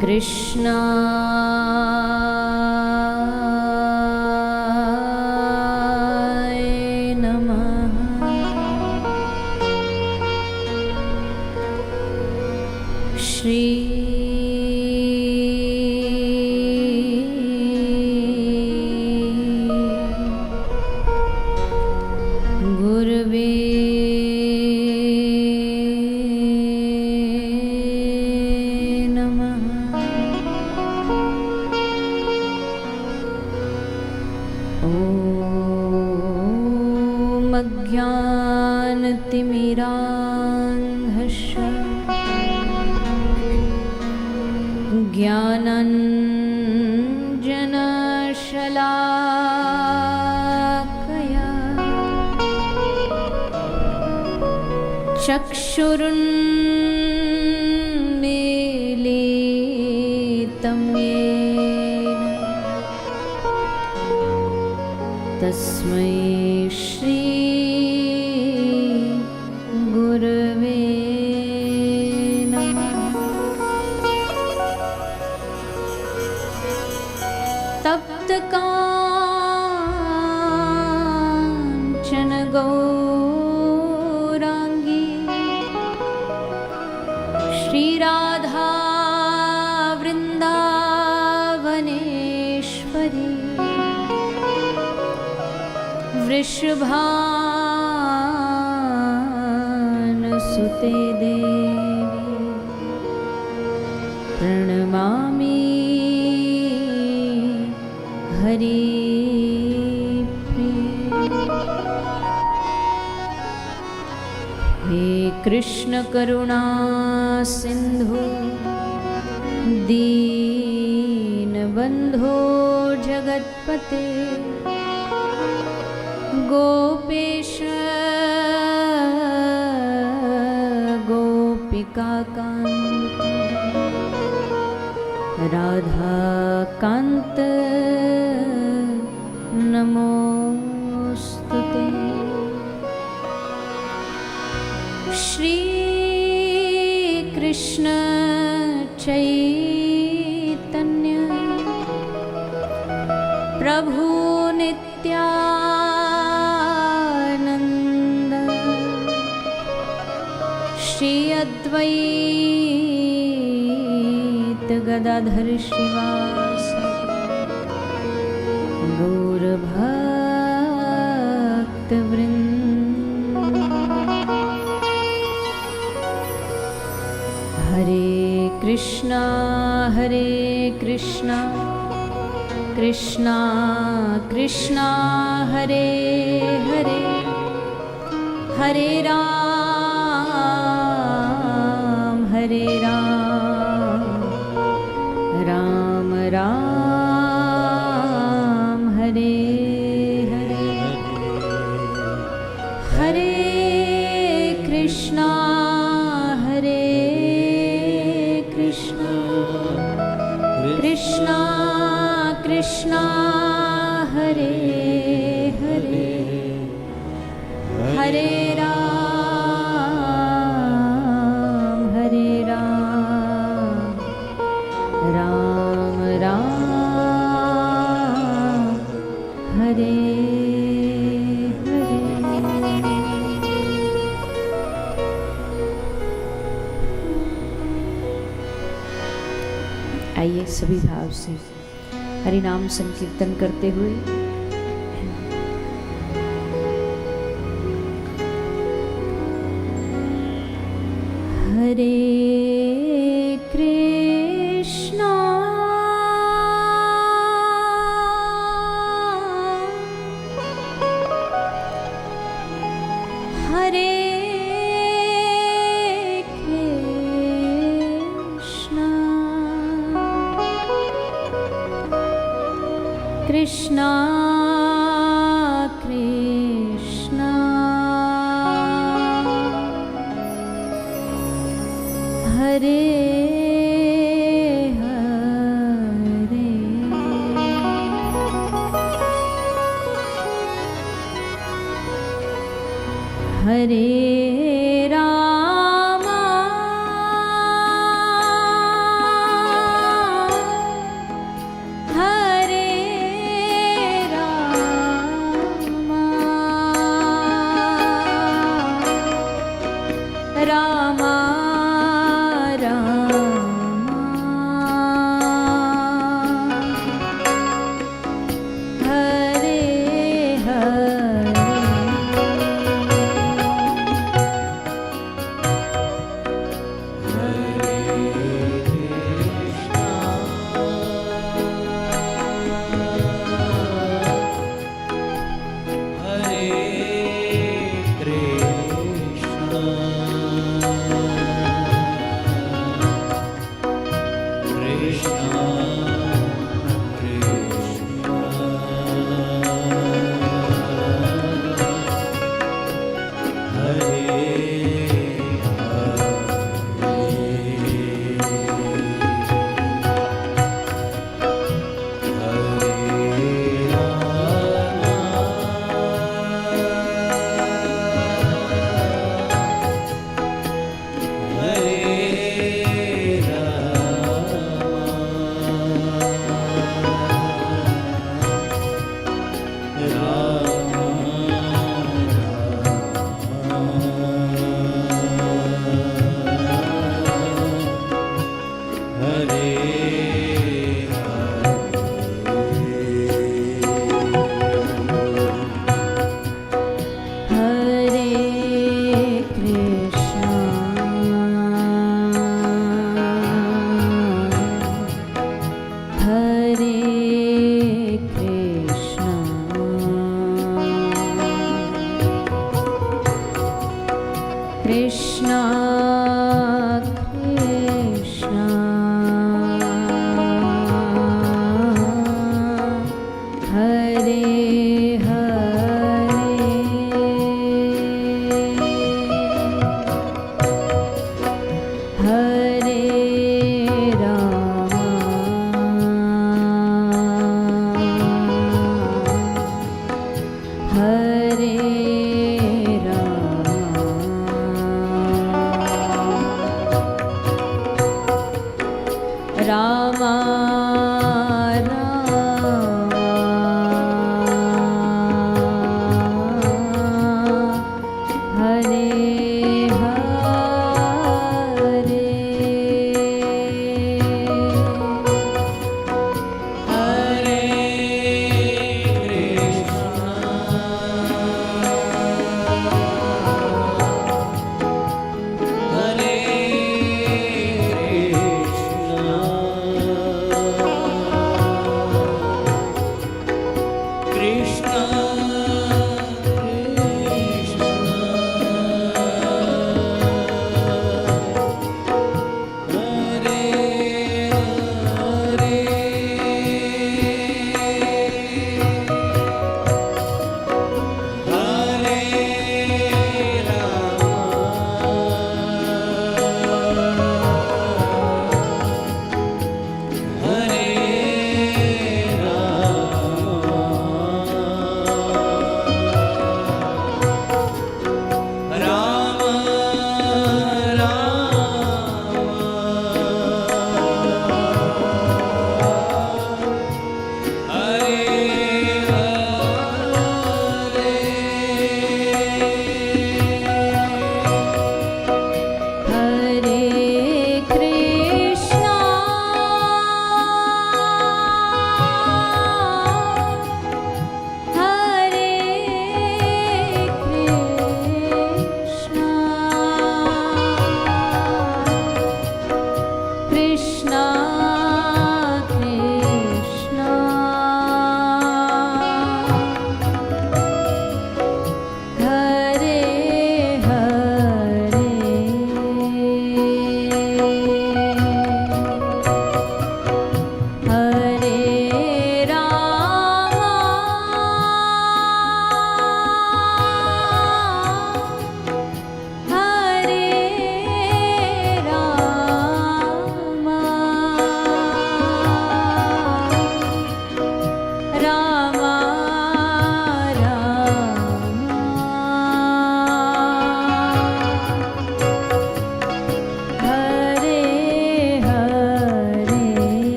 कृष्णाय नमः। श्री गुरुवे ज्ञानतिमिरान्धस्य ज्ञानाञ्जनशलाकया चक्षुरुन्मीलितं येन तस्मै श्री गुरवे नमः। तप्तकाञ्चन गौराङ्गी श्रीराधा वृन्दावनेश्वरी वृषभानुसुते देवी प्रणमामि हरिप्रिये। हे कृष्ण करुणा सिंधु दीनबंधो जगत्पते गोपेश गोपिकाकान्त राधाकान्त नमोस्तुते। श्री कृष्ण चैतन्य प्रभु नित्यानंद श्री अद्वैत गदाधर श्रीवासदि गौरभक्तवृंद। हरे कृष्णा कृष्णा कृष्णा हरे हरे हरे राम राम राम हरे हरे। हरे कृष्णा कृष्णा कृष्णा हरे हरे हरे राम राम राम हरे हरे। आइए सभी भाव से हरि नाम संकीर्तन करते हुए हरे कृष्णा हरे कृष्णा कृष्णा हरे हरे हरे राम Hare Krishna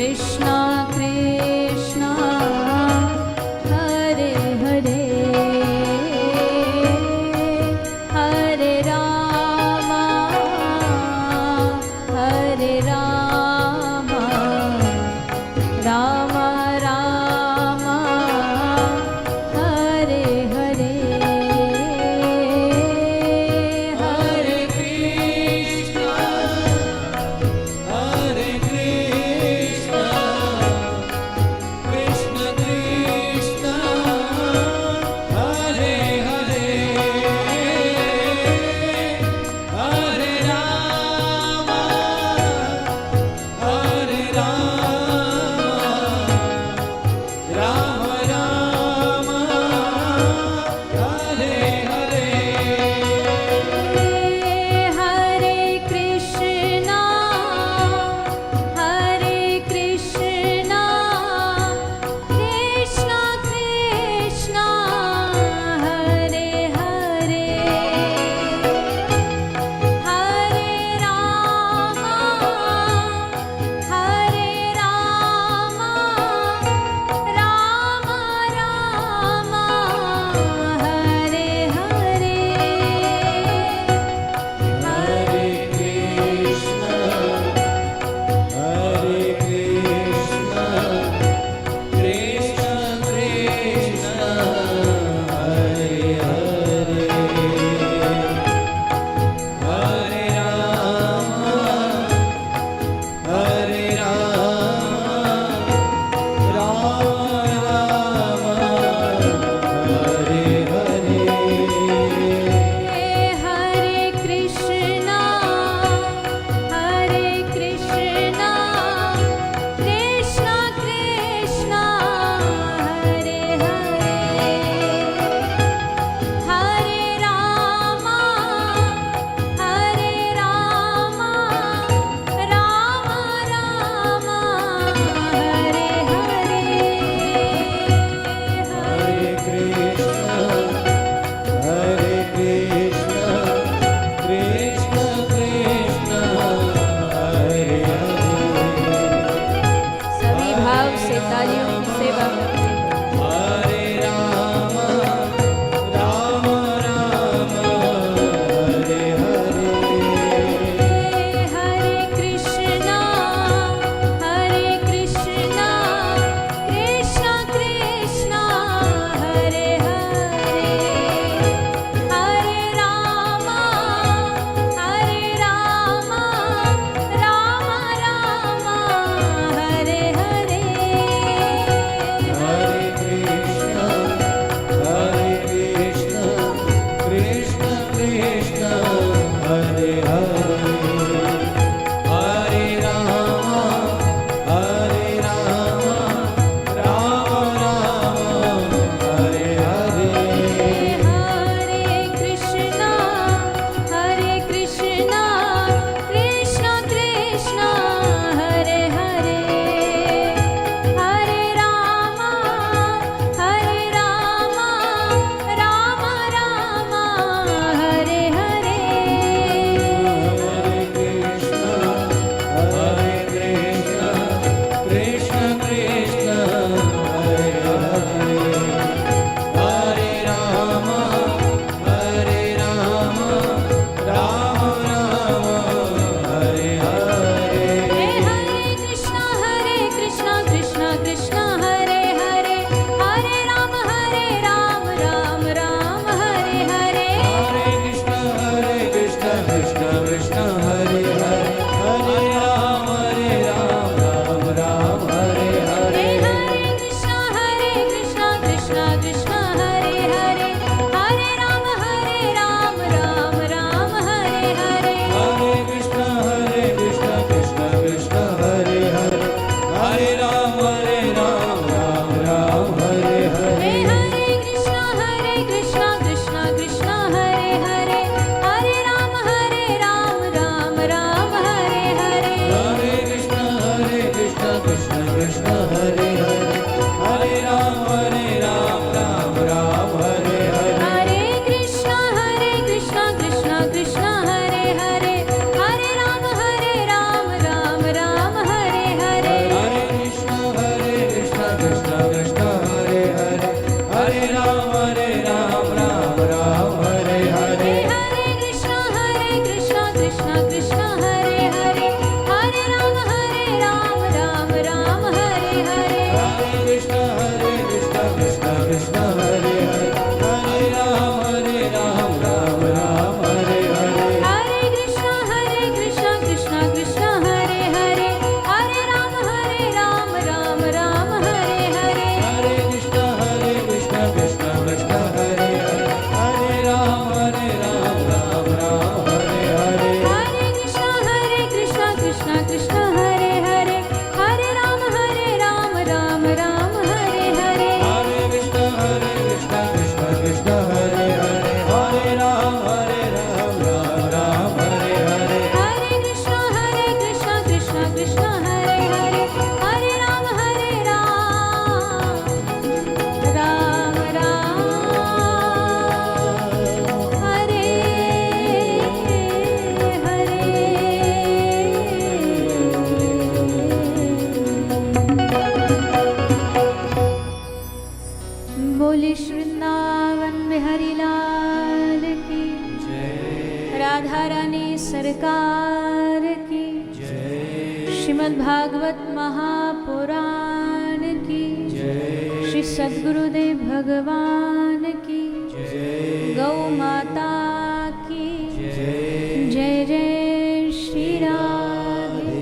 कृष्णा कृष्णा हरे हरे हरे राम राम राम हरे हरे हरे कृष्णा कृष्ण कृष्ण हरे हरे हरे राम राम राम हरे हरे हरे कृष्णा कृष्णा कृष्णा हरे हरे हरे राम राम राम हरे हरे हरे कृष्ण कृष्ण कृष्ण हरे हरे हरे राम राम राम हरे हरे हरे कृष्णा कृष्णा कृष्णा हरे हरे हरे राम राम राम हरे हरे हरे कृष्ण कृष्ण कृष्ण हरे हरे सभी भाव से तालियों की सेवा करते हैं। हरे राम राम हरे हरे हरे कृष्णा कृष्णा कृष्णा हरे हरे हरे राम राम राम हरे हरे हरे कृष्ण कृष्ण कृष्ण हरे हरे हरे राम राम हरे हरे हरे कृष्णा कृष्णा कृष्णा हरे हरे हरे राम राम राम हरे हरे हरे कृष्ण कृष्ण कृष्ण हरे हरे हरे राम राम हरे हरे हरे कृष्णा कृष्णा कृष्णा हरे हरे हरे राम राम हरे हरे हरे कृष्ण कृष्ण कृष्ण हरे हरे हरे राम राम हरे हरे हरे कृष्णा कृष्णा कृष्णा हरे हरे हरे राम राम हरे हरे हरे कृष्ण कृष्ण कृष्ण हरे हरे हरे राम राम हरे हरे हरे कृष्णा कृष्णा कृष्णा हरे हरे हरे राम राम हरे हरे हरे कृष्ण कृष्ण कृष्ण हरे हरे हरे राम राम हरे हरे हरे कृष्णा कृष्णा कृष्णा हरे हरे हरे राम राम हरे हरे हरे बोली वृंदावन बिहारी लाल की, राधा रानी सरकार की, श्रीमद् भागवत महापुराण की, श्री सद्गुरुदेव भगवान की, गौ माता की जय। जय श्री राधे,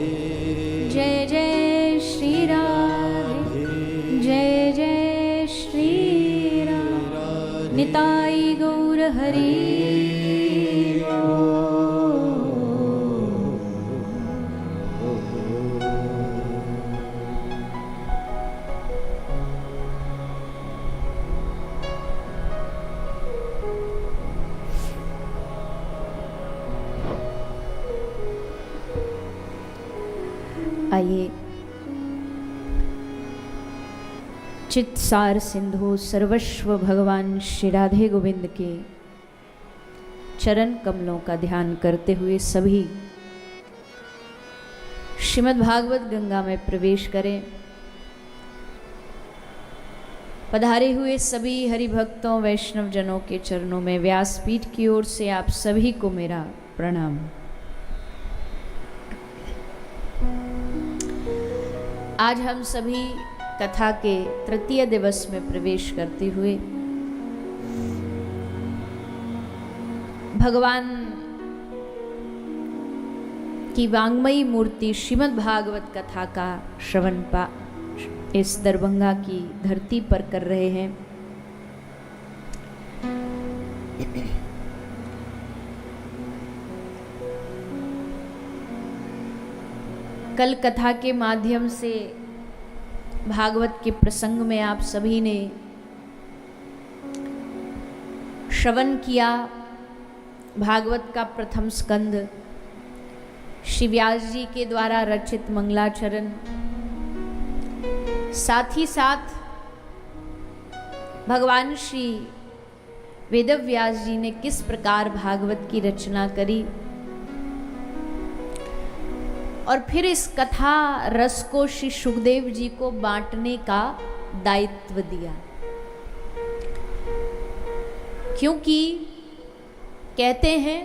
जय जय श्री राधे, जय जय श्री राधे। निताई गौर हरि। आइए चित सार सिंधु सर्वस्व भगवान श्री राधे गोविंद के चरण कमलों का ध्यान करते हुए सभी श्रीमद् भागवत गंगा में प्रवेश करें। पधारे हुए सभी हरि भक्तों वैष्णव जनों के चरणों में व्यासपीठ की ओर से आप सभी को मेरा प्रणाम। आज हम सभी कथा के तृतीय दिवस में प्रवेश करते हुए भगवान की वांग्मयी मूर्ति श्रीमद् भागवत कथा का श्रवण इस दरभंगा की धरती पर कर रहे हैं। कल कथा के माध्यम से भागवत के प्रसंग में आप सभी ने श्रवण किया भागवत का प्रथम स्कंद, श्री व्यास जी के द्वारा रचित मंगलाचरण। साथ ही साथ भगवान श्री वेदव्यास जी ने किस प्रकार भागवत की रचना करी और फिर इस कथा रस को श्री सुखदेव जी को बांटने का दायित्व दिया। क्योंकि कहते हैं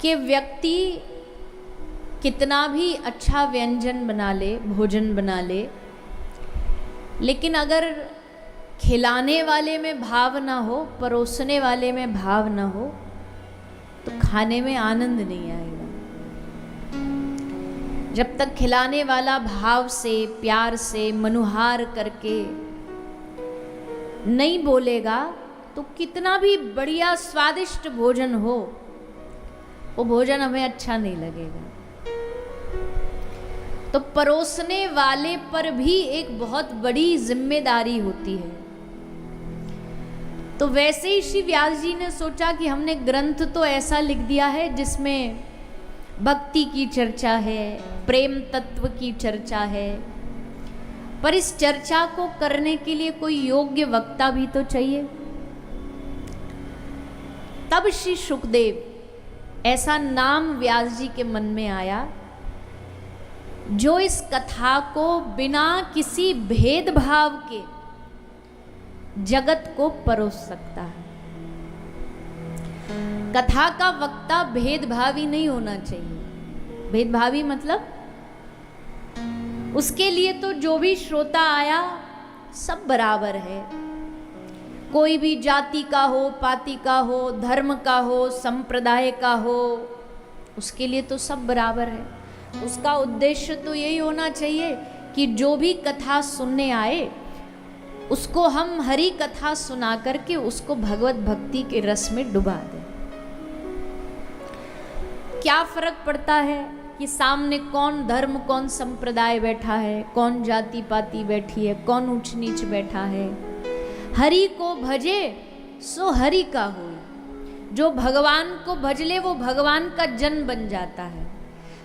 कि व्यक्ति कितना भी अच्छा व्यंजन बना ले, भोजन बना ले, लेकिन अगर खिलाने वाले में भाव ना हो, परोसने वाले में भाव ना हो, तो खाने में आनंद नहीं आएगा। जब तक खिलाने वाला भाव से, प्यार से, मनुहार करके नहीं बोलेगा, तो कितना भी बढ़िया स्वादिष्ट भोजन हो, वो भोजन हमें अच्छा नहीं लगेगा। तो परोसने वाले पर भी एक बहुत बड़ी जिम्मेदारी होती है। तो वैसे ही श्री व्यास जी ने सोचा कि हमने ग्रंथ तो ऐसा लिख दिया है जिसमें भक्ति की चर्चा है, प्रेम तत्व की चर्चा है, पर इस चर्चा को करने के लिए कोई योग्य वक्ता भी तो चाहिए। तब श्री सुखदेव, ऐसा नाम व्यास जी के मन में आया, जो इस कथा को बिना किसी भेदभाव के जगत को परोस सकता है। कथा का वक्ता भेदभावी नहीं होना चाहिए। भेदभावी मतलब उसके लिए तो जो भी श्रोता आया सब बराबर है। कोई भी जाति का हो, पाति का हो, धर्म का हो, संप्रदाय का हो, उसके लिए तो सब बराबर है। उसका उद्देश्य तो यही होना चाहिए कि जो भी कथा सुनने आए उसको हम हरि कथा सुना करके उसको भगवत भक्ति के रस में डुबा दें। क्या फर्क पड़ता है कि सामने कौन धर्म, कौन संप्रदाय बैठा है, कौन जाति पाति बैठी है, कौन ऊंच नीच बैठा है। हरि को भजे सो हरि का होय। जो भगवान को भजले वो भगवान का जन बन जाता है।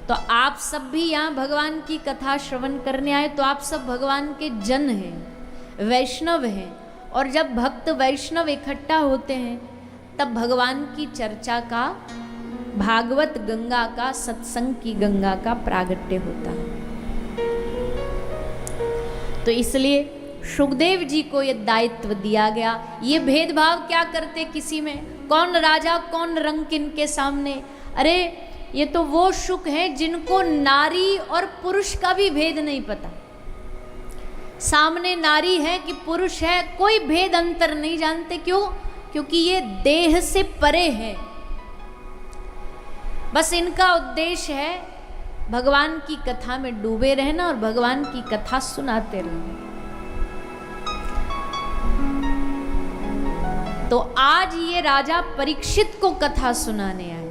तो आप सब भी यहाँ भगवान की कथा श्रवण करने आए तो आप सब भगवान के जन हैं, वैष्णव हैं। और जब भक्त वैष्णव इकट्ठा होते हैं तब भगवान की चर्चा का, भागवत गंगा का, सत्संग की गंगा का प्रागट्य होता है। तो इसलिए सुखदेव जी को ये दायित्व दिया गया। ये भेदभाव क्या करते किसी में, कौन राजा कौन रंक किनके सामने। अरे ये तो वो सुख हैं जिनको नारी और पुरुष का भी भेद नहीं पता। सामने नारी है कि पुरुष है, कोई भेद अंतर नहीं जानते। क्यों? क्योंकि ये देह से परे है। बस इनका उद्देश्य है भगवान की कथा में डूबे रहना और भगवान की कथा सुनाते रहना। तो आज ये राजा परीक्षित को कथा सुनाने आए।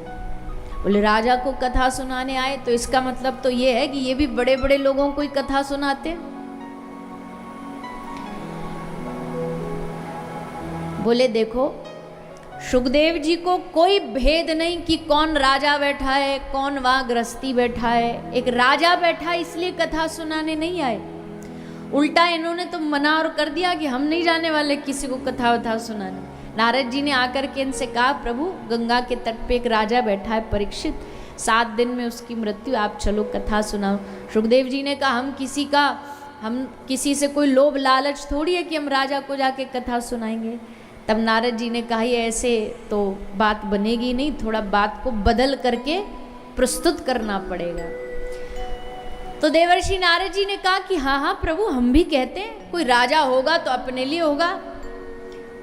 बोले राजा को कथा सुनाने आए तो इसका मतलब तो ये है कि ये भी बड़े बड़े लोगों को ही कथा सुनाते। बोले देखो सुखदेव जी को कोई भेद नहीं कि कौन राजा बैठा है कौन वहां गृहस्थी बैठा है। एक राजा बैठा इसलिए कथा सुनाने नहीं आए, उल्टा इन्होंने तो मना और कर दिया कि हम नहीं जाने वाले किसी को कथा वथा सुनाने। नारद जी ने आकर के इनसे कहा प्रभु गंगा के तट पे एक राजा बैठा है परीक्षित, 7 दिन में उसकी मृत्यु, आप चलो कथा सुनाओ। सुखदेव जी ने कहा हम किसी से कोई लोभ लालच थोड़ी है कि हम राजा को जाके कथा सुनाएंगे। तब नारद जी ने कहा ये ऐसे तो बात बनेगी नहीं, थोड़ा बात को बदल करके प्रस्तुत करना पड़ेगा। तो देवर्षि नारद जी ने कहा कि हाँ हाँ प्रभु हम भी कहते हैं कोई राजा होगा तो अपने लिए होगा,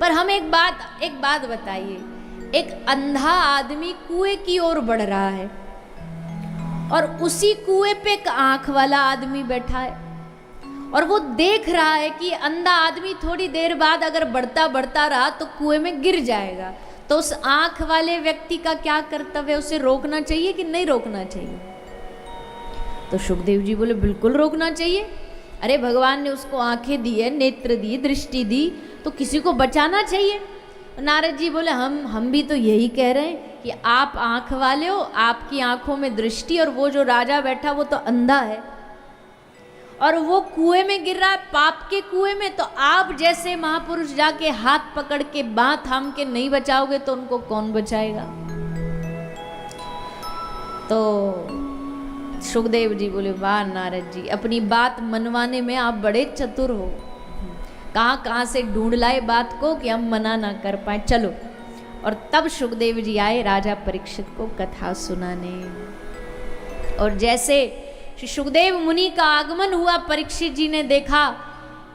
पर हम एक बात बताइए, एक अंधा आदमी कुएं की ओर बढ़ रहा है और उसी कुएं पे एक आंख वाला आदमी बैठा है और वो देख रहा है कि अंधा आदमी थोड़ी देर बाद अगर बढ़ता बढ़ता रहा तो कुएं में गिर जाएगा। तो उस आंख वाले व्यक्ति का क्या कर्तव्य है, उसे रोकना चाहिए कि नहीं रोकना चाहिए? तो सुखदेव जी बोले बिल्कुल रोकना चाहिए। अरे भगवान ने उसको आंखें दी है, नेत्र दी, दृष्टि दी, तो किसी को बचाना चाहिए। नारद जी बोले हम भी तो यही कह रहे हैं कि आप आंख वाले हो, आपकी आंखों में दृष्टि, और वो जो राजा बैठा वो तो अंधा है और वो कुएं में गिर रहा है, पाप के कुएं में। तो आप जैसे महापुरुष जाके हाथ पकड़ के बांह थाम के नहीं बचाओगे तो उनको कौन बचाएगा? तो सुखदेव जी बोले वाह नारद जी, अपनी बात मनवाने में आप बड़े चतुर हो। कहाँ से ढूंढ लाए बात को कि हम मना ना कर पाए। चलो, और तब सुखदेव जी आए राजा परीक्षित को कथा सुनाने। और जैसे श्री सुखदेव मुनि का आगमन हुआ, परीक्षित जी ने देखा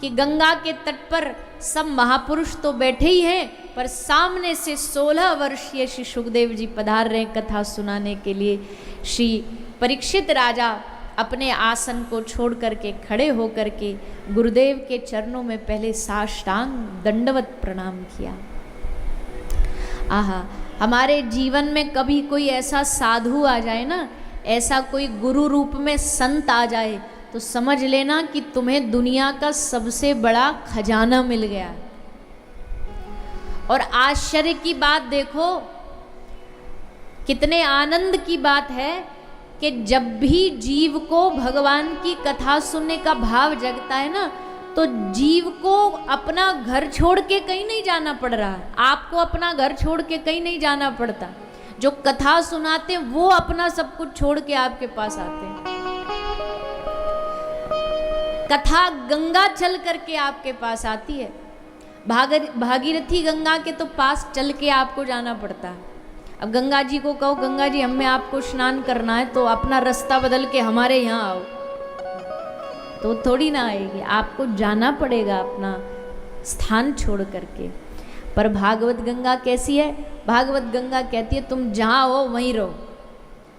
कि गंगा के तट पर सब महापुरुष तो बैठे ही हैं, पर सामने से 16 वर्षीय श्री सुखदेव जी पधार रहे कथा सुनाने के लिए। श्री परीक्षित राजा अपने आसन को छोड़ करके खड़े होकर के गुरुदेव के चरणों में पहले साष्टांग दंडवत प्रणाम किया। आहा, हमारे जीवन में कभी कोई ऐसा साधु आ जाए ना, ऐसा कोई गुरु रूप में संत आ जाए, तो समझ लेना कि तुम्हें दुनिया का सबसे बड़ा खजाना मिल गया। और आश्चर्य की बात देखो, कितने आनंद की बात है कि जब भी जीव को भगवान की कथा सुनने का भाव जगता है ना, तो जीव को अपना घर छोड़ के कहीं नहीं जाना पड़ रहा है। आपको अपना घर छोड़ के कहीं नहीं जाना पड़ता। जो कथा सुनाते हैं वो अपना सब कुछ छोड़ के आपके पास आते हैं। कथा गंगा चल करके आपके पास आती है। भागीरथी गंगा के तो पास चल के आपको जाना पड़ता है। अब गंगा जी को कहो गंगा जी हमें आपको स्नान करना है, तो अपना रास्ता बदल के हमारे यहाँ आओ, तो थोड़ी ना आएगी। आपको जाना पड़ेगा अपना स्थान छोड़ करके। पर भागवत गंगा कैसी है? भागवत गंगा कहती है तुम जहाँ हो वहीं रहो,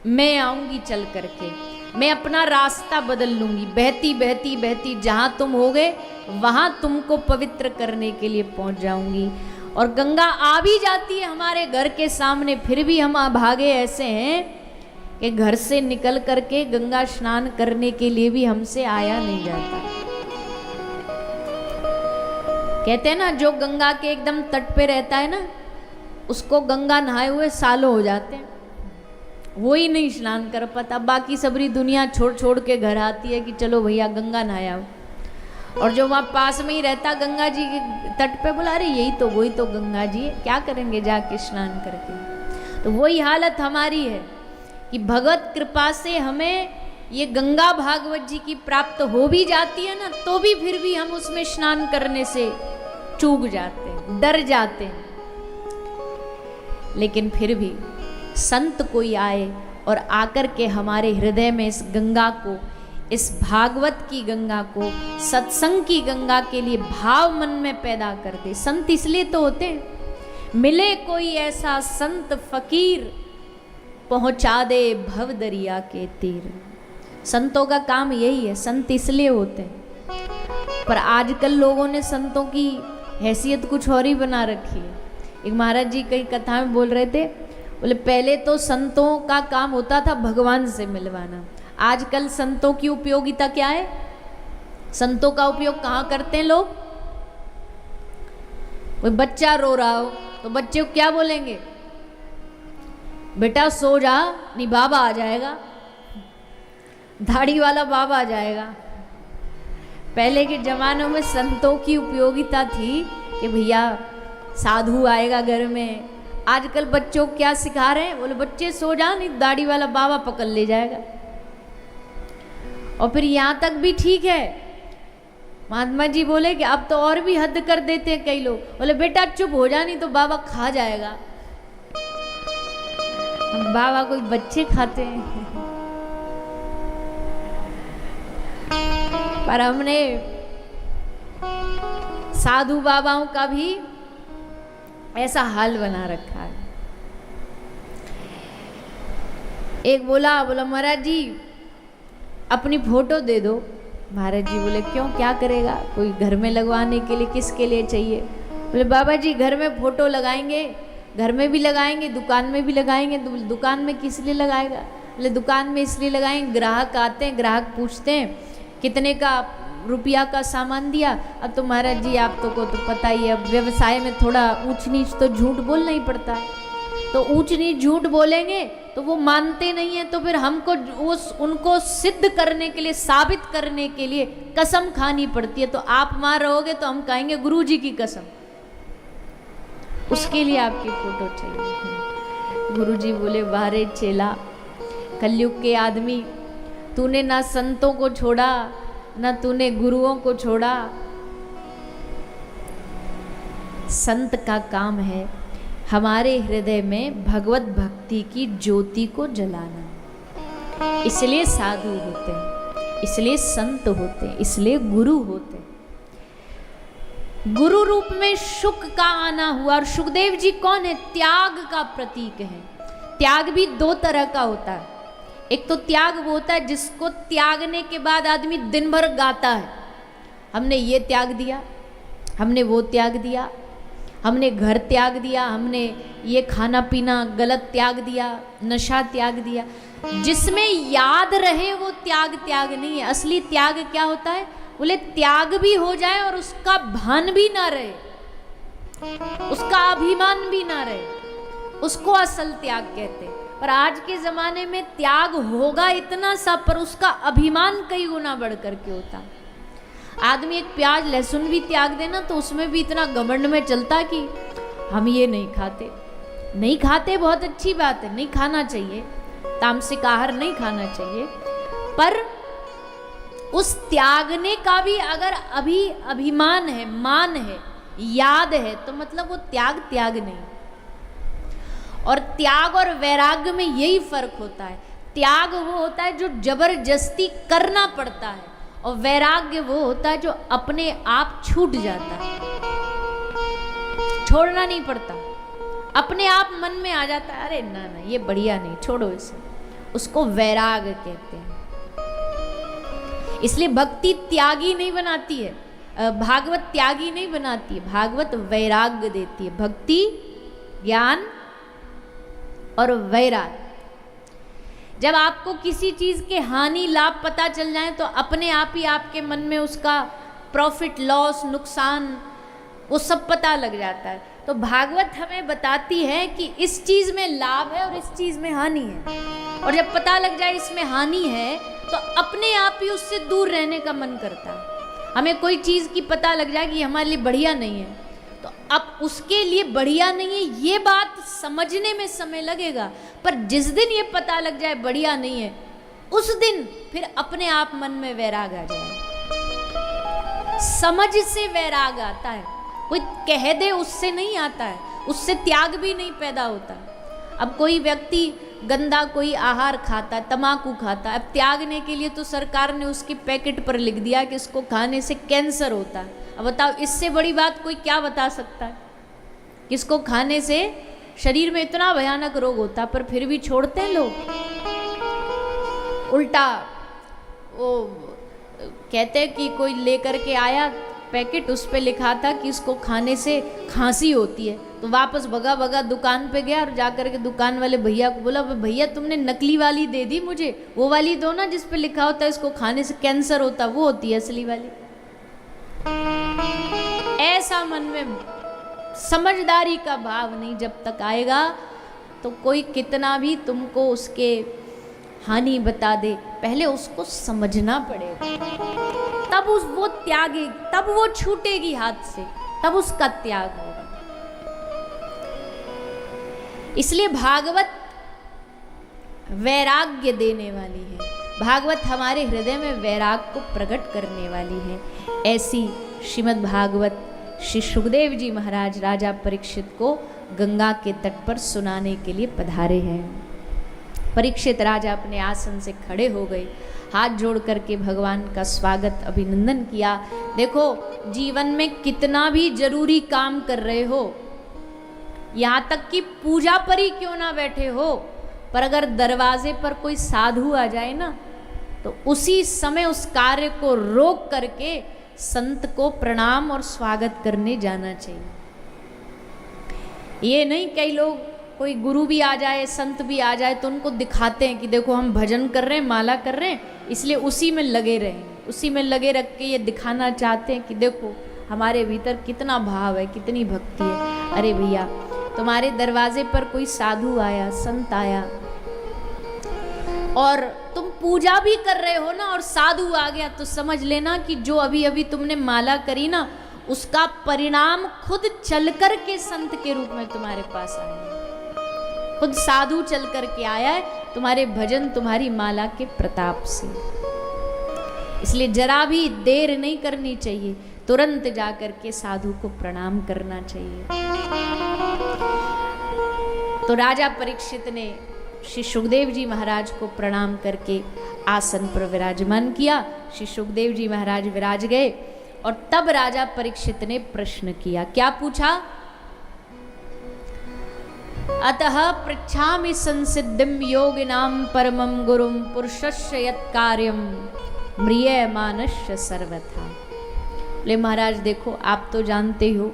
मैं आऊँगी चल करके, मैं अपना रास्ता बदल लूँगी। बहती बहती बहती जहाँ तुम होगे वहाँ तुमको पवित्र करने के लिए पहुँच जाऊँगी। और गंगा आ भी जाती है हमारे घर के सामने, फिर भी हम भागे ऐसे हैं कि घर से निकल करके गंगा स्नान करने के लिए भी हमसे आया नहीं जाता। कहते हैं ना, जो गंगा के एकदम तट पे रहता है ना, उसको गंगा नहाए हुए सालों हो जाते हैं, वो ही नहीं स्नान कर पाता। बाकी सबरी दुनिया छोड़ छोड़ के घर आती है कि चलो भैया गंगा नहाया। और जो वहाँ पास में ही रहता गंगा जी के तट पे, बोला अरे यही तो वही तो गंगा जी है, क्या करेंगे जाके स्नान करके। तो वही हालत हमारी है कि भगवत कृपा से हमें ये गंगा भागवत जी की प्राप्त हो भी जाती है ना, तो भी फिर भी हम उसमें स्नान करने से चूक जाते हैं, डर जाते हैं। लेकिन फिर भी संत कोई आए और आकर के हमारे हृदय में इस गंगा को, इस भागवत की गंगा को, सत्संग की गंगा के लिए भाव मन में पैदा कर दे। संत इसलिए तो होते हैं, मिले कोई ऐसा संत फकीर, पहुंचा दे भव दरिया के तीर। संतों का काम यही है, संत इसलिए होते हैं। पर आजकल लोगों ने संतों की हैसियत कुछ और ही बना रखी है। एक महाराज जी कई कथा में बोल रहे थे, बोले पहले तो संतों का काम होता था भगवान से मिलवाना, आजकल संतों की उपयोगिता क्या है? संतों का उपयोग कहाँ करते हैं लोग? कोई बच्चा रो रहा हो तो बच्चे को क्या बोलेंगे? बेटा सो जा, नहीं बाबा आ जाएगा, दाढ़ी वाला बाबा आ जाएगा। पहले के जमानों में संतों की उपयोगिता थी कि भैया साधु आएगा घर में। आजकल बच्चों को क्या सिखा रहे हैं? बोले बच्चे सो जा, नहीं दाढ़ी वाला बाबा पकड़ ले जाएगा। और फिर यहाँ तक भी ठीक है, महात्मा जी बोले कि अब तो और भी हद कर देते हैं कई लोग। बोले बेटा चुप हो जा, नहीं तो बाबा खा जाएगा। बाबा कोई बच्चे खाते हैं? पर हमने साधु बाबाओं का भी ऐसा हाल बना रखा है। एक बोला महाराज जी अपनी फोटो दे दो। महाराज जी बोले क्यों, क्या करेगा? कोई घर में लगवाने के लिए, किसके लिए चाहिए? बोले बाबा जी घर में फोटो लगाएंगे, घर में भी लगाएंगे, दुकान में भी लगाएंगे। दुकान में किस लिए लगाएगा? बोले दुकान में इसलिए लगाएंगे, ग्राहक आते हैं, ग्राहक पूछते हैं कितने का रुपया का सामान दिया। अब तो महाराज जी आप तो को तो पता ही है, अब व्यवसाय में थोड़ा ऊंच नीच तो झूठ बोलना ही पड़ता है। तो ऊंच नीच झूठ बोलेंगे तो वो मानते नहीं है, तो फिर हमको उनको सिद्ध करने के लिए, साबित करने के लिए कसम खानी पड़ती है। तो आप वहां रहोगे तो हम कहेंगे गुरु जी की कसम, उसके लिए आपकी फोटो चाहिए। गुरु जी बोले वाह रे चेला, कलयुग के आदमी, तूने ना संतों को छोड़ा ना तूने गुरुओं को छोड़ा। संत का काम है हमारे हृदय में भगवत भक्ति की ज्योति को जलाना। इसलिए साधु होते हैं, इसलिए संत होते हैं, इसलिए गुरु होते हैं। गुरु रूप में शुक का आना हुआ। और शुकदेव जी कौन है? त्याग का प्रतीक है। त्याग भी दो तरह का होता है। एक तो त्याग वो होता है जिसको त्यागने के बाद आदमी दिन भर गाता है, हमने ये त्याग दिया, हमने वो त्याग दिया, हमने घर त्याग दिया, हमने ये खाना पीना गलत त्याग दिया, नशा त्याग दिया। जिसमें याद रहे वो त्याग नहीं है। असली त्याग क्या होता है? बोले त्याग भी हो जाए और उसका भान भी ना रहे, उसका अभिमान भी ना रहे, उसको असल त्याग कहते हैं। पर आज के जमाने में त्याग होगा इतना सा, पर उसका अभिमान कई गुना बढ़ करके होता। आदमी एक प्याज लहसुन भी त्याग देना तो उसमें भी इतना घमंड में चलता कि हम ये नहीं खाते। नहीं खाते बहुत अच्छी बात है, नहीं खाना चाहिए, तामसिक आहार नहीं खाना चाहिए, पर उस त्यागने का भी अगर अभी अभिमान है, मान है, याद है, तो मतलब वो त्याग नहीं। और त्याग और वैराग्य में यही फर्क होता है। त्याग वो होता है जो जबरदस्ती करना पड़ता है, और वैराग्य वो होता है जो अपने आप छूट जाता है, छोड़ना नहीं पड़ता, अपने आप मन में आ जाता है, अरे ना ये बढ़िया नहीं, छोड़ो इसे, उसको वैराग्य कहते हैं। इसलिए भक्ति त्यागी नहीं बनाती है, भागवत त्यागी नहीं बनाती है, भागवत वैराग्य देती है। भक्ति, ज्ञान और वैराग्य। जब आपको किसी चीज के हानि लाभ पता चल जाए तो अपने आप ही आपके मन में उसका प्रॉफिट लॉस, नुकसान, वो सब पता लग जाता है। तो भागवत हमें बताती है कि इस चीज में लाभ है और इस चीज में हानि है, और जब पता लग जाए इसमें हानि है तो अपने आप ही उससे दूर रहने का मन करता है। हमें कोई चीज की पता लग जाए कि हमारे लिए बढ़िया नहीं है, तो अब उसके लिए बढ़िया नहीं है ये बात समझने में समय लगेगा, पर जिस दिन ये पता लग जाए बढ़िया नहीं है उस दिन फिर अपने आप मन में वैराग आ जाए। समझ से वैराग आता है, कोई कह दे उससे नहीं आता है, उससे त्याग भी नहीं पैदा होता। अब कोई व्यक्ति गंदा कोई आहार खाता, तम्बाकू खाता, अब त्यागने के लिए तो सरकार ने उसके पैकेट पर लिख दिया कि इसको खाने से कैंसर होता है। अब बताओ, इससे बड़ी बात कोई क्या बता सकता है? किसको खाने से शरीर में इतना भयानक रोग होता, पर फिर भी छोड़ते हैं लोग। उल्टा वो कहते हैं कि कोई लेकर के आया पैकेट, उस पे लिखा था कि इसको खाने से खांसी होती है, तो वापस भगा भगा दुकान पे गया और जाकर के दुकान वाले भैया को बोला, भैया तुमने नकली वाली दे दी मुझे, वो वाली दो ना जिस पे लिखा होता है इसको खाने से कैंसर होता, वो होती है असली वाली। ऐसा मन में समझदारी का भाव नहीं जब तक आएगा, तो कोई कितना भी तुमको उसके हानि बता दे, पहले उसको समझना पड़ेगा, तब वो त्यागे, तब वो छूटेगी हाथ से, तब उसका त्याग होगा। इसलिए भागवत वैराग्य देने वाली है, भागवत हमारे हृदय में वैराग को प्रकट करने वाली है। ऐसी श्रीमद् भागवत श्री सुखदेव जी महाराज राजा परीक्षित को गंगा के तट पर सुनाने के लिए पधारे हैं। परीक्षित राजा अपने आसन से खड़े हो गए, हाथ जोड़ करके भगवान का स्वागत अभिनंदन किया। देखो, जीवन में कितना भी जरूरी काम कर रहे हो, यहाँ तक कि पूजा पर ही क्यों ना बैठे हो, पर अगर दरवाजे पर कोई साधु आ जाए ना, तो उसी समय उस कार्य को रोक करके संत को प्रणाम और स्वागत करने जाना चाहिए। ये नहीं, कई लोग, कोई गुरु भी आ जाए, संत भी आ जाए, तो उनको दिखाते हैं कि देखो हम भजन कर रहे हैं, माला कर रहे हैं, इसलिए उसी में लगे रहें, उसी में लगे रख के ये दिखाना चाहते हैं कि देखो हमारे भीतर कितना भाव है, कितनी भक्ति है। अरे भैया, तुम्हारे दरवाजे पर कोई साधु आया, संत आया, और तुम पूजा भी कर रहे हो ना, और साधु आ गया, तो समझ लेना कि जो अभी अभी तुमने माला करी ना, उसका परिणाम खुद चल कर के संत के रूप में तुम्हारे पास आया है। खुद साधु चल कर के आया है तुम्हारे भजन, तुम्हारी माला के प्रताप से। इसलिए जरा भी देर नहीं करनी चाहिए, तुरंत जाकर के साधु को प्रणाम करना चाहिए। तो राजा परीक्षित ने श्री सुखदेव जी महाराज को प्रणाम करके आसन पर विराजमान किया। श्री सुखदेव जी महाराज विराज गए, और तब राजा परीक्षित ने प्रश्न किया। क्या पूछा? अतः पृच्छामि संसिद्धिं योगिनां परमं गुरुं पुरुषस्य यत् कार्यं म्रियमाणस्य सर्वथा। ले महाराज देखो, आप तो जानते हो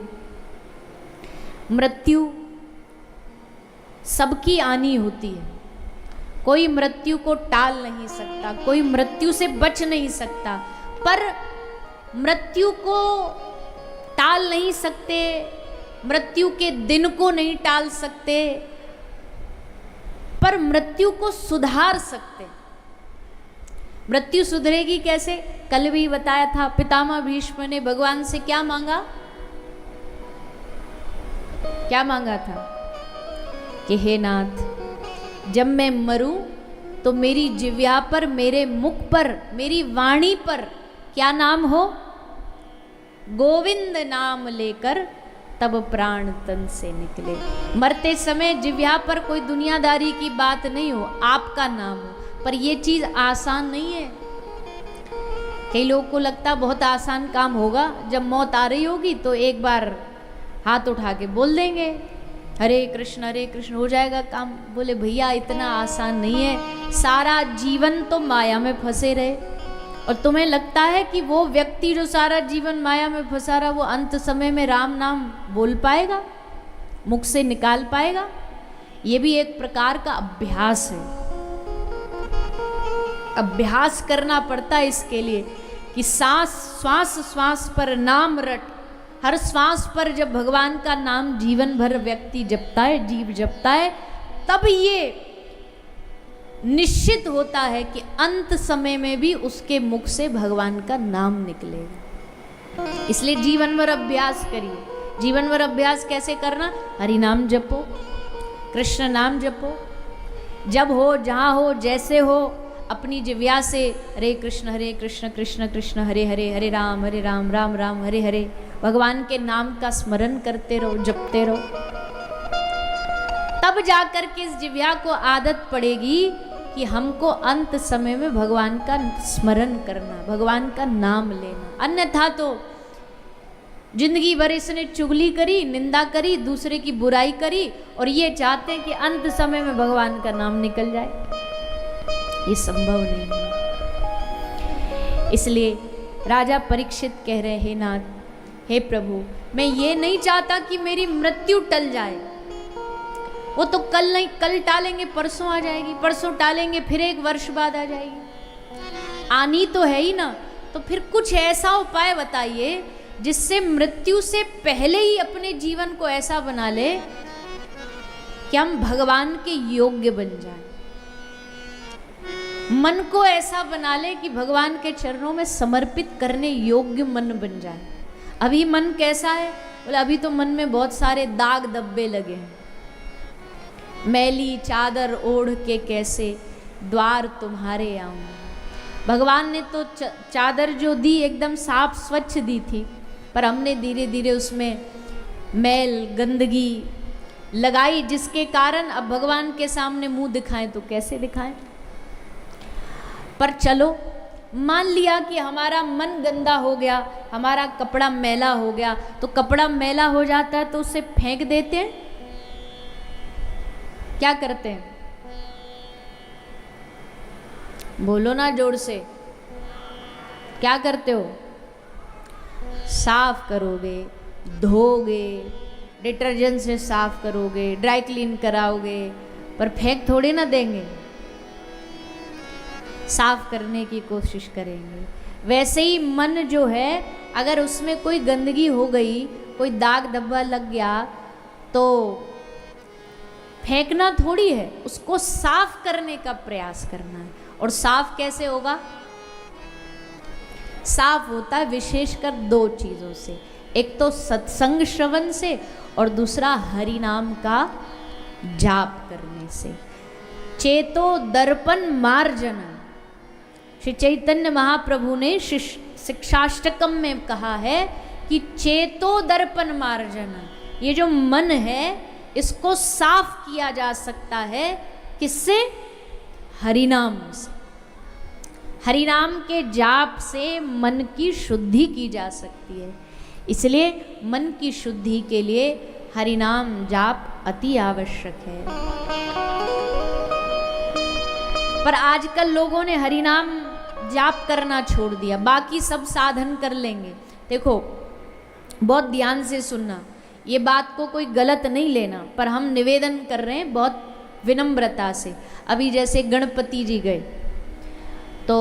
मृत्यु सबकी आनी होती है, कोई मृत्यु को टाल नहीं सकता, कोई मृत्यु से बच नहीं सकता, पर मृत्यु को टाल नहीं सकते, मृत्यु के दिन को नहीं टाल सकते, पर मृत्यु को सुधार सकते। मृत्यु सुधरेगी कैसे? कल भी बताया था, पितामह भीष्म ने भगवान से क्या मांगा? क्या मांगा था कि हे नाथ, जब मैं मरूं तो मेरी जिह्वा पर, मेरे मुख पर, मेरी वाणी पर क्या नाम हो? गोविंद नाम लेकर तब प्राण तन से निकले। मरते समय जिह्वा पर कोई दुनियादारी की बात नहीं हो, आपका नाम हो। पर ये चीज आसान नहीं है। कई लोगों को लगता बहुत आसान काम होगा, जब मौत आ रही होगी तो एक बार हाथ उठा के बोल देंगे हरे कृष्ण हो जाएगा काम। बोले भैया इतना आसान नहीं है, सारा जीवन तो माया में फंसे रहे, और तुम्हें लगता है कि वो व्यक्ति जो सारा जीवन माया में फंसा रहा, वो अंत समय में राम नाम बोल पाएगा, मुख से निकाल पाएगा? ये भी एक प्रकार का अभ्यास है। अभ्यास करना पड़ता है इसके लिए कि श्वास श्वास पर नाम रट, हर श्वास पर जब भगवान का नाम जीवन भर व्यक्ति जपता है, जीव जपता है, तब ये निश्चित होता है कि अंत समय में भी उसके मुख से भगवान का नाम निकलेगा। इसलिए जीवन भर अभ्यास करिए। जीवन भर अभ्यास कैसे करना? हरि नाम जपो, कृष्ण नाम जपो, जब हो, जहाँ हो, जैसे हो, अपनी जिव्या से हरे कृष्ण कृष्ण कृष्ण हरे हरे, हरे राम राम राम हरे हरे भगवान के नाम का स्मरण करते रहो, जपते रहो। तब जाकर के इस जिव्या को आदत पड़ेगी कि हमको अंत समय में भगवान का स्मरण करना, भगवान का नाम लेना। अन्यथा तो जिंदगी भर इसने चुगली करी, निंदा करी, दूसरे की बुराई करी और ये चाहते हैं कि अंत समय में भगवान का नाम निकल जाए। ये संभव नहीं है। इसलिए राजा परीक्षित कह रहे हैं, नाथ, हे प्रभु, मैं ये नहीं चाहता कि मेरी मृत्यु टल जाए। वो तो कल नहीं, कल टालेंगे परसों आ जाएगी, परसों टालेंगे फिर 1 वर्ष बाद आ जाएगी, आनी तो है ही ना। तो फिर कुछ ऐसा उपाय बताइए जिससे मृत्यु से पहले ही अपने जीवन को ऐसा बना ले कि हम भगवान के योग्य बन जाएं। मन को ऐसा बना ले कि भगवान के चरणों में समर्पित करने योग्य मन बन जाए। अभी मन कैसा है? बोले अभी तो मन में बहुत सारे दाग धब्बे लगे हैं। मैली चादर ओढ़ के कैसे द्वार तुम्हारे आऊं। भगवान ने तो चादर जो दी एकदम साफ स्वच्छ दी थी, पर हमने धीरे धीरे उसमें मैल गंदगी लगाई, जिसके कारण अब भगवान के सामने मुंह दिखाएं तो कैसे दिखाएं। पर चलो, मान लिया कि हमारा मन गंदा हो गया, हमारा कपड़ा मैला हो गया, तो कपड़ा मैला हो जाता है तो उसे फेंक देते हैं, क्या करते हैं? बोलो ना जोर से, क्या करते हो? साफ करोगे, धोगे, डिटर्जेंट से साफ करोगे, ड्राई क्लीन कराओगे, पर फेंक थोड़ी ना देंगे, साफ करने की कोशिश करेंगे। वैसे ही मन जो है, अगर उसमें कोई गंदगी हो गई, कोई दाग धब्बा लग गया, तो फेंकना थोड़ी है, उसको साफ करने का प्रयास करना है। और साफ कैसे होगा? साफ होता है विशेषकर 2 चीजों से, एक तो सत्संग श्रवण से और दूसरा हरि नाम का जाप करने से। चेतो दर्पण मार्जन, श्री चैतन्य महाप्रभु ने शिक्षाष्टकम में कहा है कि चेतो दर्पण मार्जन, ये जो मन है इसको साफ किया जा सकता है, किससे? हरिनाम से। हरिनाम के जाप से मन की शुद्धि की जा सकती है। इसलिए मन की शुद्धि के लिए हरिनाम जाप अति आवश्यक है। पर आजकल लोगों ने हरिनाम जाप करना छोड़ दिया, बाकी सब साधन कर लेंगे। देखो, बहुत ध्यान से सुनना, ये बात को कोई गलत नहीं लेना, पर हम निवेदन कर रहे हैं बहुत विनम्रता से। अभी जैसे गणपति जी गए तो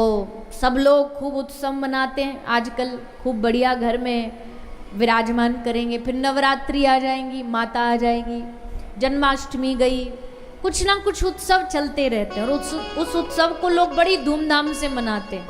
सब लोग खूब उत्सव मनाते हैं, आजकल खूब बढ़िया घर में विराजमान करेंगे। फिर नवरात्रि आ जाएंगी, माता आ जाएगी, जन्माष्टमी गई, कुछ ना कुछ उत्सव चलते रहते हैं और उस उत्सव को लोग बड़ी धूमधाम से मनाते हैं,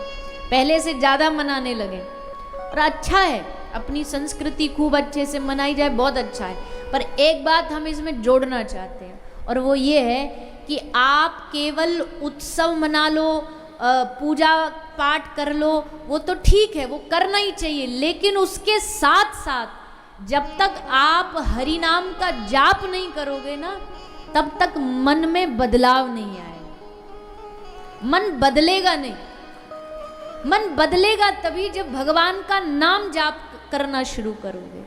पहले से ज़्यादा मनाने लगे। और अच्छा है, अपनी संस्कृति खूब अच्छे से मनाई जाए, बहुत अच्छा है। पर एक बात हम इसमें जोड़ना चाहते हैं, और वो ये है कि आप केवल उत्सव मना लो, पूजा पाठ कर लो, वो तो ठीक है, वो करना ही चाहिए, लेकिन उसके साथ साथ जब तक आप हरि नाम का जाप नहीं करोगे ना, तब तक मन में बदलाव नहीं आएगा। मन बदलेगा नहीं। मन बदलेगा तभी जब भगवान का नाम जाप करना शुरू करोगे।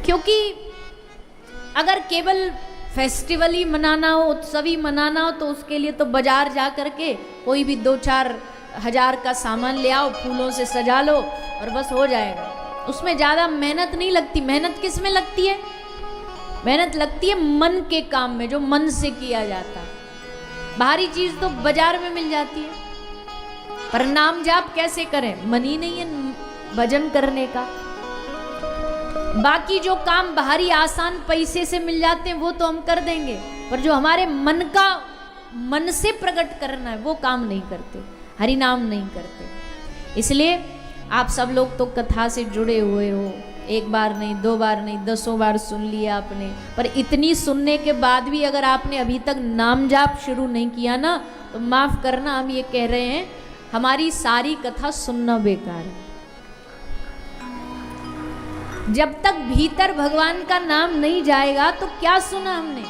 क्योंकि अगर केवल फेस्टिवल ही मनाना हो, उत्सव ही मनाना हो, तो उसके लिए तो बाजार जा करके कोई भी 2-4 हजार का सामान ले आओ, फूलों से सजा लो और बस हो जाएगा। उसमें ज़्यादा मेहनत नहीं लगती। मेहनत किस में लगती है? मेहनत लगती है मन के काम में, जो मन से किया जाता है। बाहरी चीज़ तो बाजार में मिल जाती है, पर नाम जाप कैसे करें? मन ही नहीं है भजन करने का। बाकी जो काम बाहरी आसान पैसे से मिल जाते हैं वो तो हम कर देंगे, पर जो हमारे मन से प्रकट करना है वो काम नहीं करते, हरि नाम नहीं करते। इसलिए आप सब लोग तो कथा से जुड़े हुए हो, एक बार नहीं, 2 बार नहीं, 10 बार सुन लिया आपने, पर इतनी सुनने के बाद भी अगर आपने अभी तक नाम जाप शुरू नहीं किया ना, तो माफ करना, हम ये कह रहे हैं हमारी सारी कथा सुनना बेकार है। जब तक भीतर भगवान का नाम नहीं जाएगा तो क्या सुना हमने?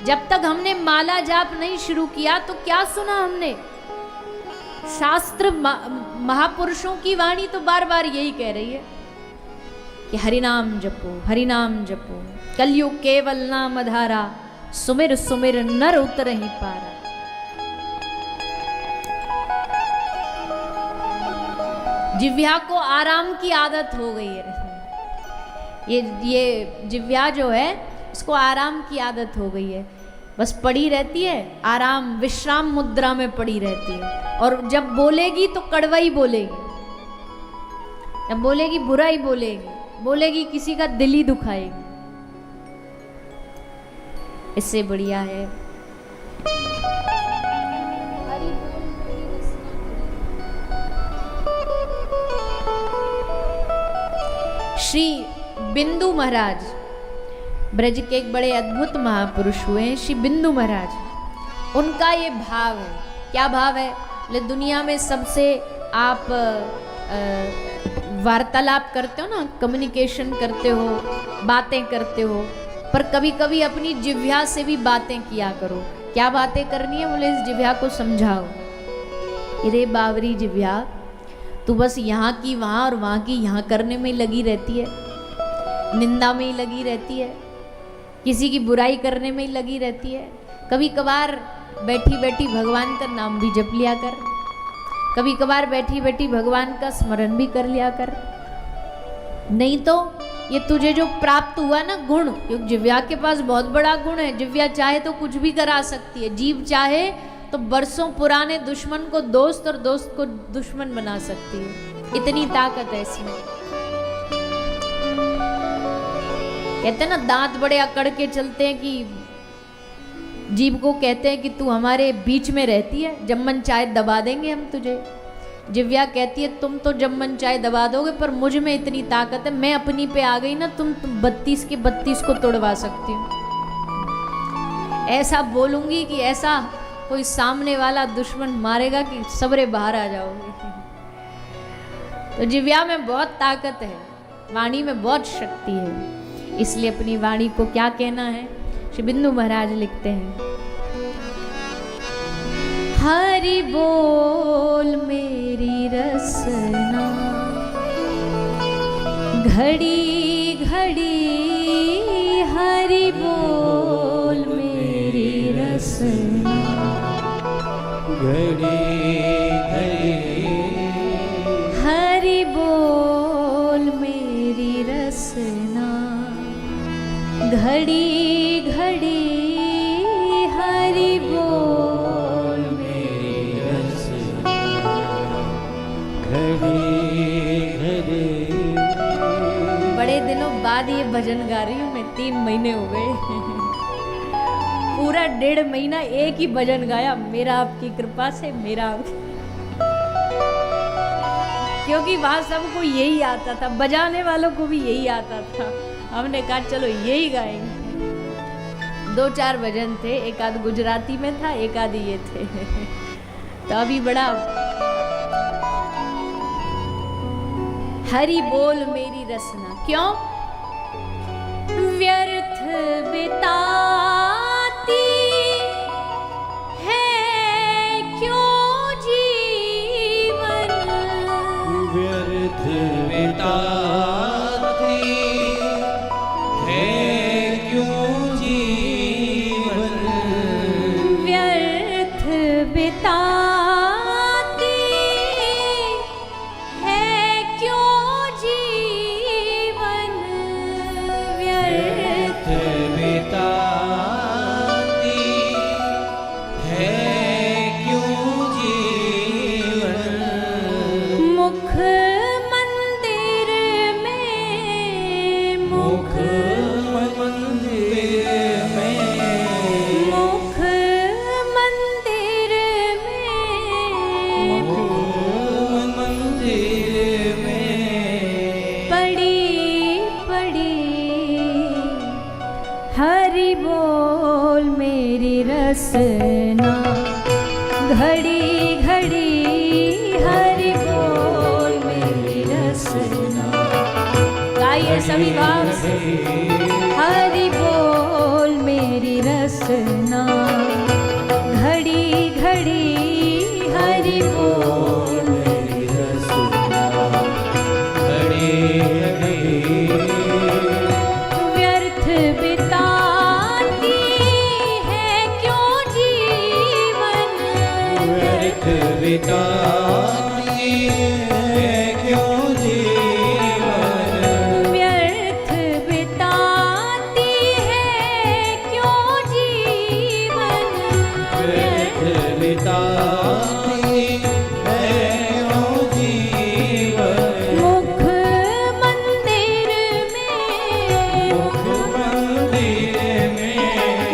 जब तक हमने माला जाप नहीं शुरू किया तो क्या सुना हमने? शास्त्र महापुरुषों की वाणी तो बार बार यही कह रही है कि हरिनाम जपो, हरिनाम जपो, कलयुग केवल नाम आधारा, सुमिर सुमिर नर उतर ही पारा। जिव्या को आराम की आदत हो गई है। ये जिव्या जो है इसको आराम की आदत हो गई है, बस पड़ी रहती है, आराम विश्राम मुद्रा में पड़ी रहती है। और जब बोलेगी तो कड़वा ही बोलेगी, जब बोलेगी बुरा ही बोलेगी, बोलेगी किसी का दिल ही दुखाएगी। इससे बढ़िया है श्री बिंदु महाराज, ब्रज के एक बड़े अद्भुत महापुरुष हुए हैं श्री बिंदु महाराज। उनका ये भाव है, क्या भाव है? बोले दुनिया में सबसे आप वार्तालाप करते हो ना, कम्युनिकेशन करते हो, बातें करते हो, पर कभी कभी अपनी जिह्वा से भी बातें किया करो। क्या बातें करनी है? बोले इस जिह्वा को समझाओ, अरे बावरी जिह्वा, तू बस यहाँ की वहाँ और वहाँ की यहाँ करने में लगी रहती है, निंदा में ही लगी रहती है, किसी की बुराई करने में ही लगी रहती है। कभी कभार बैठी बैठी भगवान का नाम भी जप लिया कर, कभी कभार बैठी बैठी भगवान का स्मरण भी कर लिया कर। नहीं तो ये तुझे जो प्राप्त हुआ ना गुण, क्योंकि जिव्या के पास बहुत बड़ा गुण है। जिव्या चाहे तो कुछ भी करा सकती है, जीव चाहे तो बरसों पुराने दुश्मन को दोस्त और दोस्त को दुश्मन बना सकती है, इतनी ताकत है इसमें। कहते हैं ना, दांत बड़े अकड़ के चलते हैं कि जीभ को कहते हैं कि तू हमारे बीच में रहती है, जब मन चाहे दबा देंगे हम तुझे। जिव्या कहती है तुम तो जब मन चाहे दबा दोगे, पर मुझ में इतनी ताकत है, मैं अपनी पे आ गई ना, तुम 32 के 32 को तोड़वा सकती हूँ। ऐसा बोलूंगी कि ऐसा कोई सामने वाला दुश्मन मारेगा कि सबरे बाहर आ जाओगे। तो जिव्या में बहुत ताकत है, वाणी में बहुत शक्ति है, इसलिए अपनी वाणी को क्या कहना है? श्री बिंदु महाराज लिखते हैं, हरि बोल मेरी रसना, घड़ी घड़ी हरि बोल मेरी रसना, घड़ी घड़ी हरि बोल मेरी रसना, घड़ी घड़ी हरि बोल मेरी रसना, घड़ी घड़ी। बड़े दिनों बाद ये भजन गा रही हूँ मैं, 3 महीने हो गए। पूरा 1.5 महीना एक ही भजन गाया, मेरा आपकी कृपा से, मेरा क्योंकि वहां सबको यही आता था, बजाने वालों को भी यही आता था। हमने कहा चलो यही गाएंगे। 2-4 भजन थे, एक आध गुजराती में था, एक आध ये थे। तो अभी बड़ा हरि बोल मेरी रसना, क्यों? व्यर्थ बिताती है क्यों जीवन, व्यर्थ बिताती है क्यों जीवन, व्यर्थ बिताती है क्यों जीवन, व्यर्थ बिता रसना, घड़ी घड़ी हरि बोल मेरी रसना। गाइए सभी भाव से, हरि बोल मेरी रसना, घड़ी घड़ी हरि बोल मेरी रसना, घड़ी घड़ी व्यर्थ बिताती है क्यों जीवन, व्यर्थ बिताती है क्यों जीवन, व्यर्थ बिताती है क्यों जीवन, व्यर्थ बिताती है क्यों जीवन। मुख मंदिर में, मुख मंदिर में,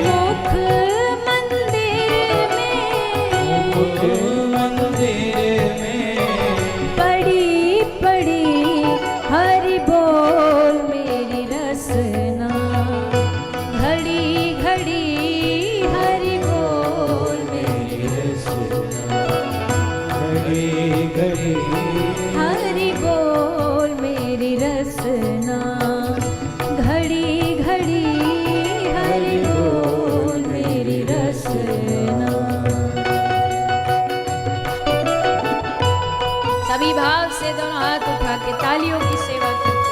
मुख मंदिर में, मुख मंदिर में, पड़ी पड़ी हरि बोल मेरी रसना, घड़ी घड़ी हरि बोल मेरी रसना, घड़ी घड़ी हरि बोल मेरी रसना, घड़ी घड़ी हरि बोल मेरी रसना। सभी भाव से दोनों हाथ उठा के तालियों की सेवा करते हैं।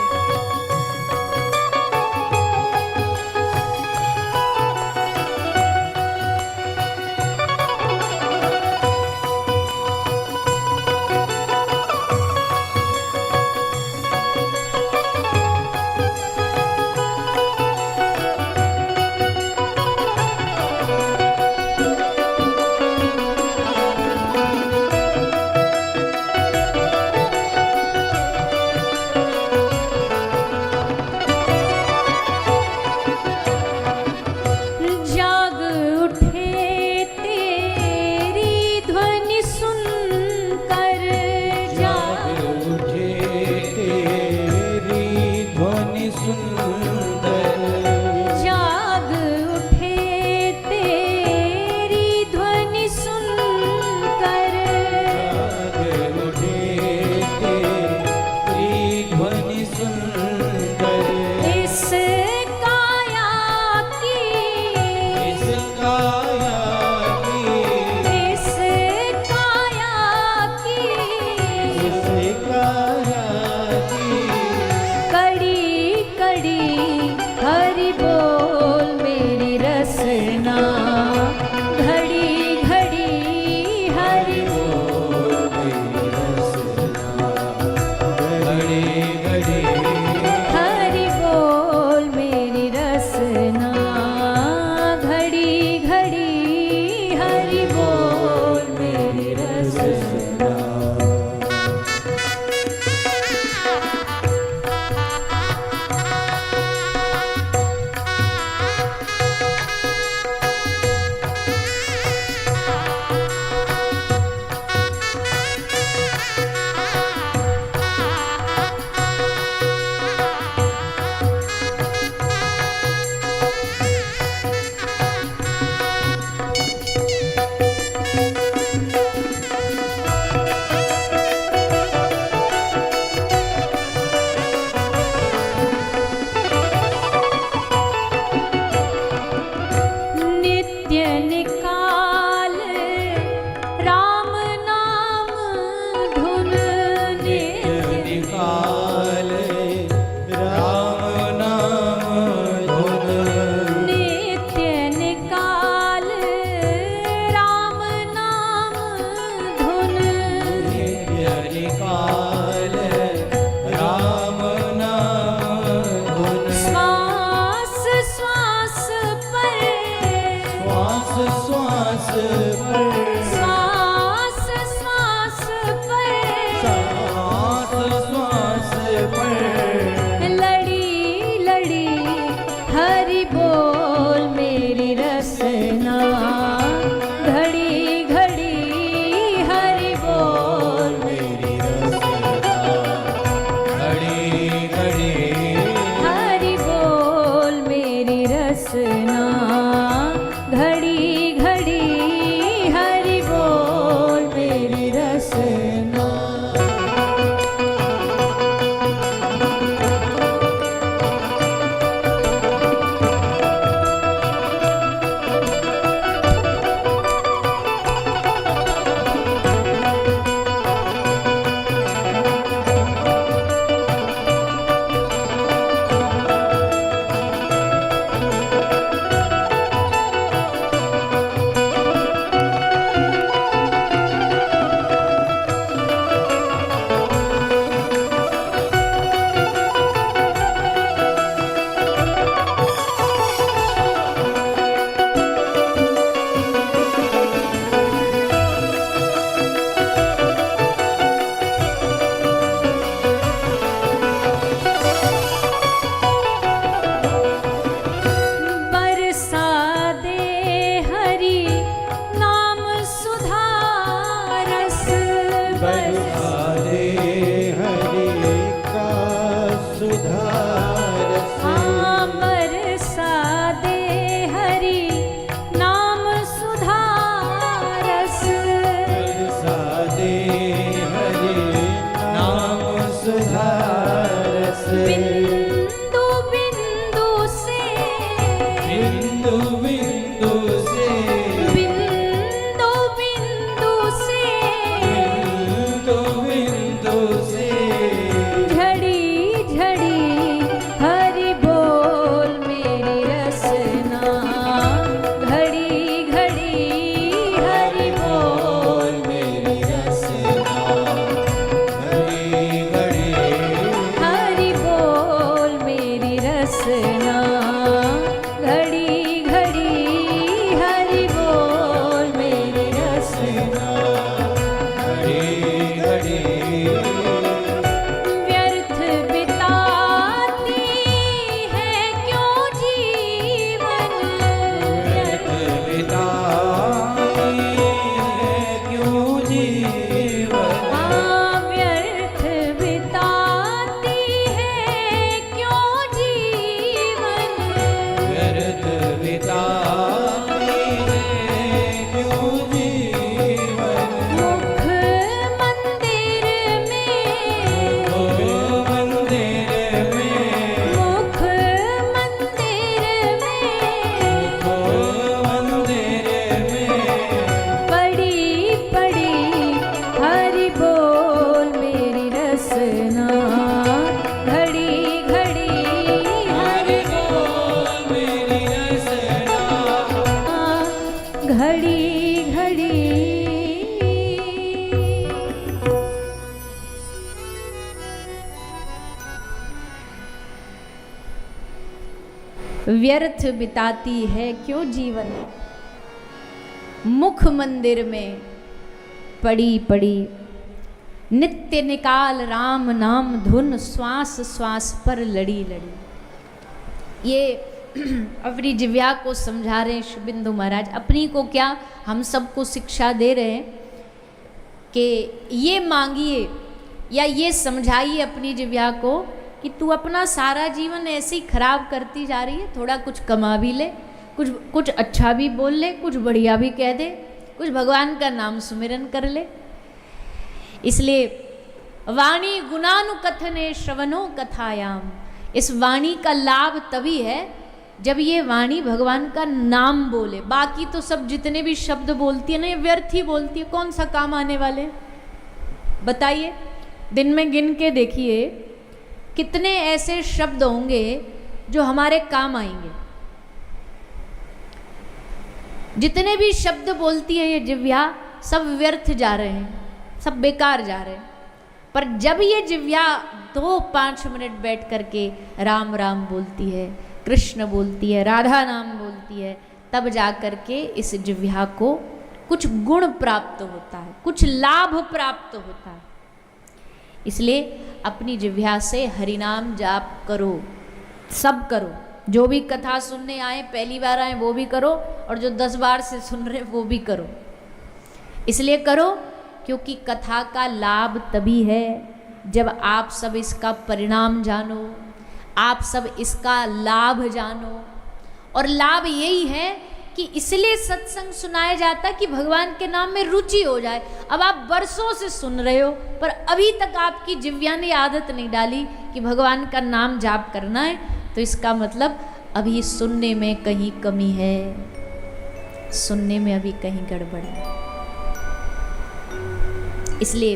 बरसा दे हरि का सुधारस हाँ बरसा दे हरि नाम सुधारस बरसा दे हरि नाम सुधारस बिंदु बिंदु से बिंदु बिंदु से बिंदु बिंदु से बिंदु बिंदु से झड़ी झड़ी हरि बोल मेरी रसना घड़ी घड़ी हरि बोल मेरी रसना घड़ी घड़ी हरि बोल मेरी रसना घड़ी घड़ी हरि बोल मेरी रसना घड़ी घड़ी व्यर्थ बिताती है क्यों जीवन व्यर्थ बिताती है क्यों जीवन हाँ व्यर्थ बिताती है क्यों जीवन व्यर्थ बिताती है क्यों जीवन मुख मंदिर में ओ मंदिर में मुख मंदिर में ओ मंदिर में पड़ी पड़ी हरि बोल मेरी रसना घड़ी घड़ी हरि बोल मेरी रसना घड़ी घड़ी व्यर्थ बिताती है क्यों जीवन मुख मंदिर में पड़ी पड़ी नित्य निकाल राम नाम धुन श्वास श्वास पर लड़ी लड़ी। ये अपनी जिव्या को समझा रहे हैं शुभिंदु महाराज, अपनी को क्या हम सबको शिक्षा दे रहे हैं कि ये मांगिए या ये समझाइए अपनी जिव्या को कि तू अपना सारा जीवन ऐसे ही खराब करती जा रही है, थोड़ा कुछ कमा भी ले, कुछ अच्छा भी बोल ले, कुछ बढ़िया भी कह दे, कुछ भगवान का नाम सुमिरन कर ले। इसलिए वाणी गुणानुकथने श्रवणो कथायाम, इस वाणी का लाभ तभी है जब ये वाणी भगवान का नाम बोले। बाकी तो सब जितने भी शब्द बोलती है ना, ये व्यर्थ ही बोलती है, कौन सा काम आने वाले बताइए। दिन में गिन के देखिए कितने ऐसे शब्द होंगे जो हमारे काम आएंगे। जितने भी शब्द बोलती है ये जिव्या सब व्यर्थ जा रहे हैं, सब बेकार जा रहे हैं। पर जब ये जिव्या 2-5 मिनट बैठ करके राम राम बोलती है, कृष्ण बोलती है, राधा नाम बोलती है, तब जा करके इस जिव्या को कुछ गुण प्राप्त होता है, कुछ लाभ प्राप्त होता है। इसलिए अपनी जिह्वा से हरिनाम जाप करो, सब करो। जो भी कथा सुनने आए, पहली बार आए वो भी करो, और जो 10 बार से सुन रहे वो भी करो। इसलिए करो क्योंकि कथा का लाभ तभी है जब आप सब इसका परिणाम जानो, आप सब इसका लाभ जानो। और लाभ यही है कि इसलिए सत्संग सुनाया जाता है कि भगवान के नाम में रुचि हो जाए। अब आप बरसों से सुन रहे हो पर अभी तक आपकी जिह्वा ने आदत नहीं डाली कि भगवान का नाम जाप करना है, तो इसका मतलब अभी सुनने में कहीं कमी है, सुनने में अभी कहीं गड़बड़ है। इसलिए